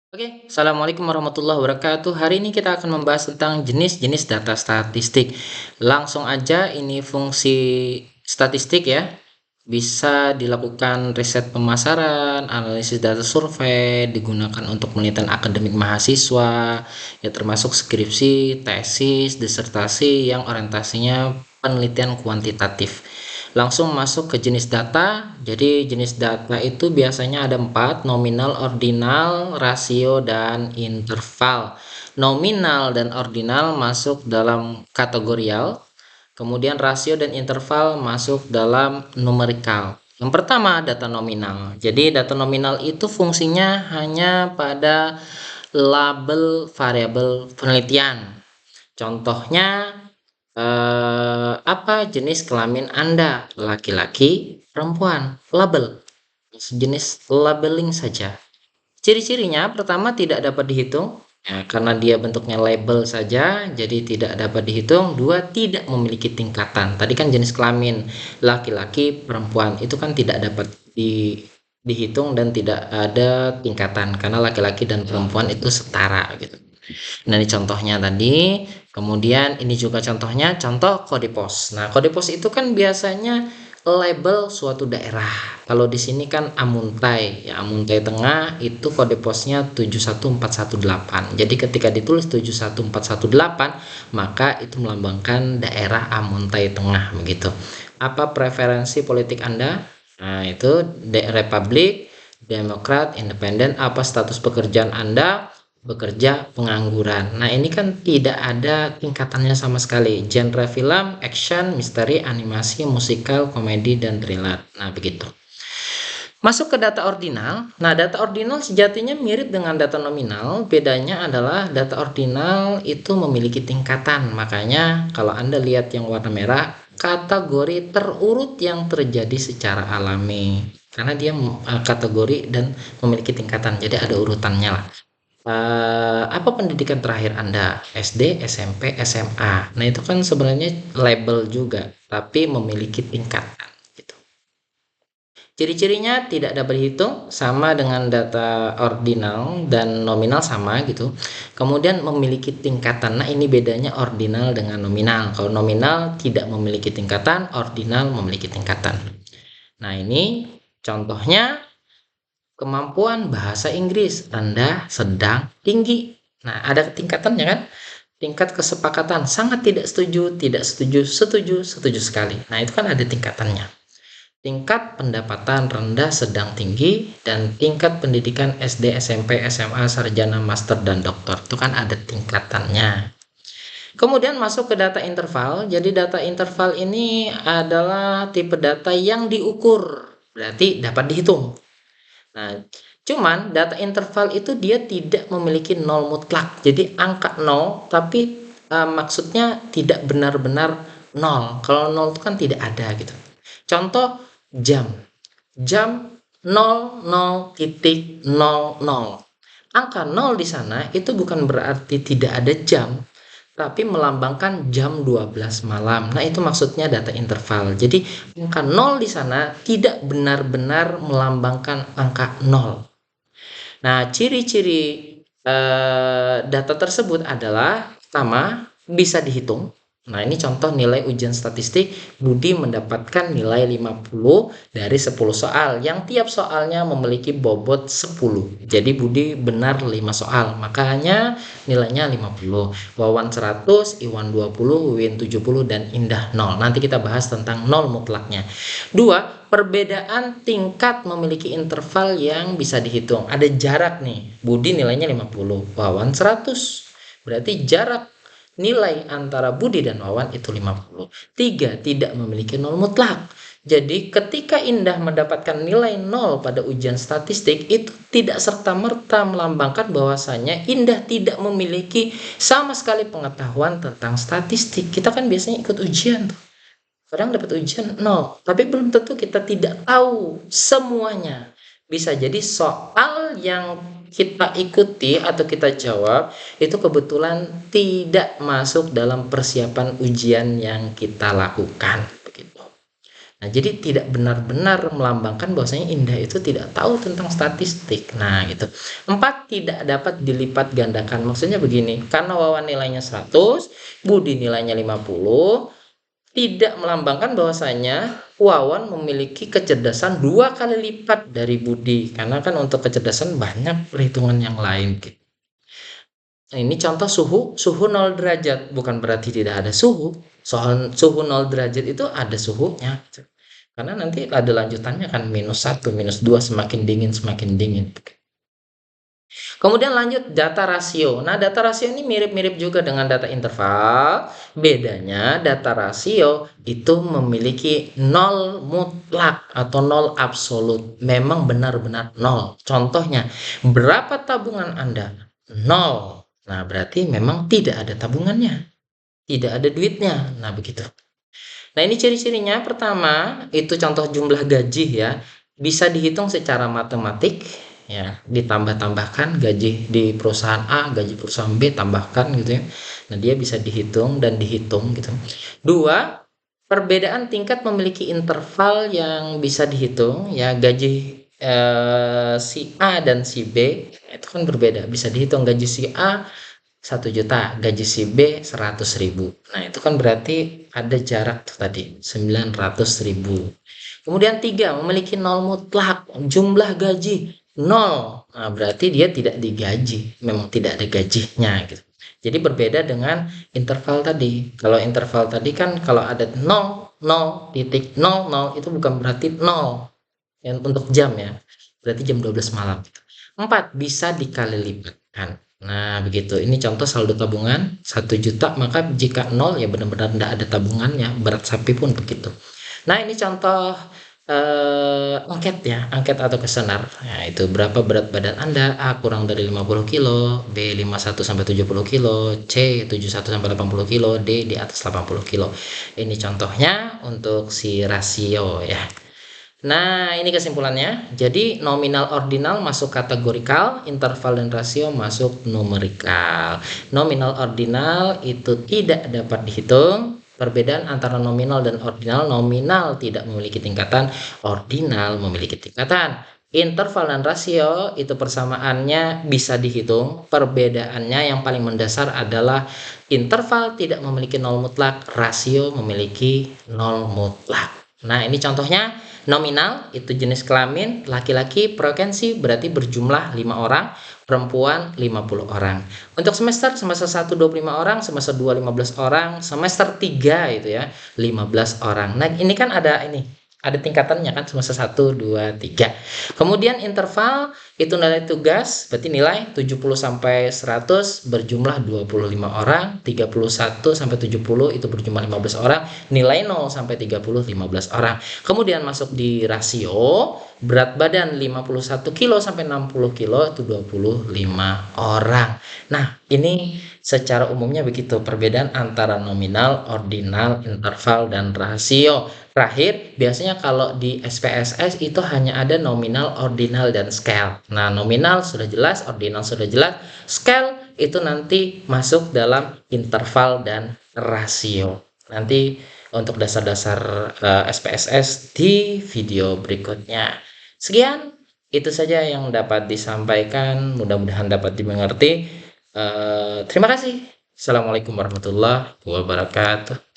Oke, Assalamualaikum warahmatullahi wabarakatuh. Hari ini kita akan membahas tentang jenis-jenis data statistik. Langsung aja, ini fungsi statistik ya. Bisa dilakukan riset pemasaran, analisis data survei, digunakan untuk penelitian akademik mahasiswa, ya termasuk skripsi, tesis, disertasi yang orientasinya penelitian kuantitatif. Langsung masuk ke jenis data. Jadi jenis data itu biasanya ada 4: nominal, ordinal, rasio, dan interval. Nominal dan ordinal masuk dalam kategorial, kemudian rasio dan interval masuk dalam numerikal. Yang pertama, data nominal. Jadi data nominal itu fungsinya hanya pada label variabel penelitian. Contohnya, apa jenis kelamin Anda, laki-laki, perempuan, label, sejenis labeling saja. Ciri-cirinya, pertama, tidak dapat dihitung, ya, karena dia bentuknya label saja, jadi tidak dapat dihitung. Dua, tidak memiliki tingkatan. Tadi kan jenis kelamin laki-laki, perempuan, itu kan tidak dapat dihitung dan tidak ada tingkatan, karena laki-laki dan perempuan itu setara gitu. Nah, ini contohnya tadi. Kemudian ini juga contohnya, contoh kode pos. Nah, kode pos itu kan biasanya label suatu daerah. Kalau di sini kan Amuntai, ya Amuntai Tengah itu kode posnya 71418. Jadi ketika ditulis 71418, maka itu melambangkan daerah Amuntai Tengah begitu. Apa preferensi politik Anda? Nah, itu Republik, Demokrat, Independen. Apa status pekerjaan Anda? Bekerja, pengangguran. Nah, ini kan tidak ada tingkatannya sama sekali. Genre film, action, misteri, animasi, musikal, komedi, dan thriller. Nah, begitu. Masuk ke data ordinal. Nah, data ordinal sejatinya mirip dengan data nominal. Bedanya adalah data ordinal itu memiliki tingkatan. Makanya kalau Anda lihat yang warna merah, kategori terurut yang terjadi secara alami. Karena dia kategori dan memiliki tingkatan. Jadi ada urutannya lah. Apa pendidikan terakhir Anda? SD, SMP, SMA. Nah, itu kan sebenarnya label juga, tapi memiliki tingkatan gitu. Ciri-cirinya tidak dapat dihitung, sama dengan data ordinal dan nominal sama gitu. Kemudian memiliki tingkatan. Nah, ini bedanya ordinal dengan nominal. Kalau nominal tidak memiliki tingkatan, ordinal memiliki tingkatan. Nah, ini contohnya. Kemampuan bahasa Inggris rendah, sedang, tinggi. Nah, ada tingkatannya kan? Tingkat kesepakatan sangat tidak setuju, tidak setuju, setuju, setuju sekali. Nah, itu kan ada tingkatannya. Tingkat pendapatan rendah, sedang, tinggi, dan tingkat pendidikan SD, SMP, SMA, sarjana, master, dan doktor. Itu kan ada tingkatannya. Kemudian masuk ke data interval. Jadi data interval ini adalah tipe data yang diukur. Berarti dapat dihitung. Nah, cuman data interval itu dia tidak memiliki nol mutlak. Jadi angka nol, tapi maksudnya tidak benar-benar nol. Kalau nol itu kan tidak ada gitu. Contoh jam. Jam 00.00. Angka 0 di sana itu bukan berarti tidak ada jam, tapi melambangkan jam 12 malam. Nah, itu maksudnya data interval. Jadi, angka 0 di sana tidak benar-benar melambangkan angka 0. Nah, ciri-ciri data tersebut adalah pertama, bisa dihitung. Nah, ini contoh nilai ujian statistik. Budi mendapatkan nilai 50 dari 10 soal, yang tiap soalnya memiliki bobot 10. Jadi Budi benar 5 soal, makanya nilainya 50. Wawan 100, Iwan 20, Win 70, dan Indah 0. Nanti kita bahas tentang 0 mutlaknya. Dua, perbedaan tingkat memiliki interval yang bisa dihitung. Ada jarak nih. Budi nilainya 50, Wawan 100. Berarti jarak nilai antara Budi dan Wawan itu 50. Tiga, tidak memiliki nol mutlak. Jadi ketika Indah mendapatkan nilai 0 pada ujian statistik, itu tidak serta-merta melambangkan bahwasanya Indah tidak memiliki sama sekali pengetahuan tentang statistik. Kita kan biasanya ikut ujian tuh. Kadang dapat ujian 0, tapi belum tentu kita tidak tahu semuanya. Bisa jadi soal yang kita ikuti atau kita jawab itu kebetulan tidak masuk dalam persiapan ujian yang kita lakukan begitu. Nah, jadi tidak benar-benar melambangkan bahwasanya Indah itu tidak tahu tentang statistik. Nah, gitu. 4, tidak dapat dilipat gandakan. Maksudnya begini, karena Wawan nilainya 100, Budi nilainya 50, tidak melambangkan bahwasanya Wawan memiliki kecerdasan 2 kali lipat dari Budi. Karena kan untuk kecerdasan banyak perhitungan yang lain. Nah, ini contoh suhu 0 derajat, bukan berarti tidak ada suhu. Soal suhu 0 derajat itu ada suhunya. Karena nanti ada lanjutannya kan -1, -2, semakin dingin. Kemudian lanjut data rasio. Nah, data rasio ini mirip-mirip juga dengan data interval. Bedanya data rasio itu memiliki nol mutlak atau nol absolut. Memang benar-benar nol. Contohnya, berapa tabungan Anda? Nol. Nah, berarti memang tidak ada tabungannya. Tidak ada duitnya. Nah, begitu. Nah, ini ciri-cirinya. Pertama, itu contoh jumlah gaji ya. Bisa dihitung secara matematik ya, ditambah-tambahkan gaji di perusahaan A, gaji perusahaan B, tambahkan gitu ya. Nah, dia bisa dihitung dan dihitung gitu. 2, perbedaan tingkat memiliki interval yang bisa dihitung ya, gaji si A dan si B itu kan berbeda, bisa dihitung gaji si A 1 juta, gaji si B 100.000. Nah, itu kan berarti ada jarak tuh tadi, 900.000. Kemudian 3, memiliki nol mutlak, jumlah gaji 0. Nah, berarti dia tidak digaji, memang tidak ada gajinya gitu. Jadi berbeda dengan interval tadi. Kalau interval tadi kan kalau ada 0, 0.00 itu bukan berarti 0 yang untuk jam ya. Berarti jam 12 malam. 4, bisa dikali lipatkan. Nah, begitu. Ini contoh saldo tabungan 1 juta, maka jika 0 ya benar-benar tidak ada tabungannya. Berat sapi pun begitu. Nah, ini contoh angket ya, angket atau kuesioner. Nah, itu berapa berat badan Anda? A kurang dari 50 kilo, B 51 sampai 70 kilo, C 71 sampai 80 kilo, D di atas 80 kilo. Ini contohnya untuk si rasio ya. Nah, ini kesimpulannya. Jadi, nominal ordinal masuk kategorikal, interval dan rasio masuk numerikal. Nominal ordinal itu tidak dapat dihitung. Perbedaan antara nominal dan ordinal, nominal tidak memiliki tingkatan, ordinal memiliki tingkatan. Interval dan rasio itu persamaannya bisa dihitung. Perbedaannya yang paling mendasar adalah interval tidak memiliki nol mutlak, rasio memiliki nol mutlak. Nah, ini contohnya. Nominal itu jenis kelamin, laki-laki, frekuensi berarti berjumlah 5 orang, perempuan 50 orang. Untuk semester 1 25 orang, semester 2 15 orang, semester 3 itu ya 15 orang. Nah, ini kan ada tingkatannya kan, semester 1 2 3. Kemudian interval itu nilai tugas, berarti nilai 70 sampai 100 berjumlah 25 orang, 31 sampai 70 itu berjumlah 15 orang, nilai 0 sampai 30 15 orang. Kemudian masuk di rasio, berat badan 51 kilo sampai 60 kilo itu 25 orang. Nah, ini secara umumnya begitu perbedaan antara nominal, ordinal, interval, dan rasio. Terakhir, biasanya kalau di SPSS itu hanya ada nominal, ordinal, dan scale. Nah, nominal sudah jelas, ordinal sudah jelas, scale itu nanti masuk dalam interval dan rasio. Nanti untuk dasar-dasar SPSS di video berikutnya. Sekian, itu saja yang dapat disampaikan. Mudah-mudahan dapat dimengerti. Terima kasih. Assalamualaikum warahmatullahi wabarakatuh.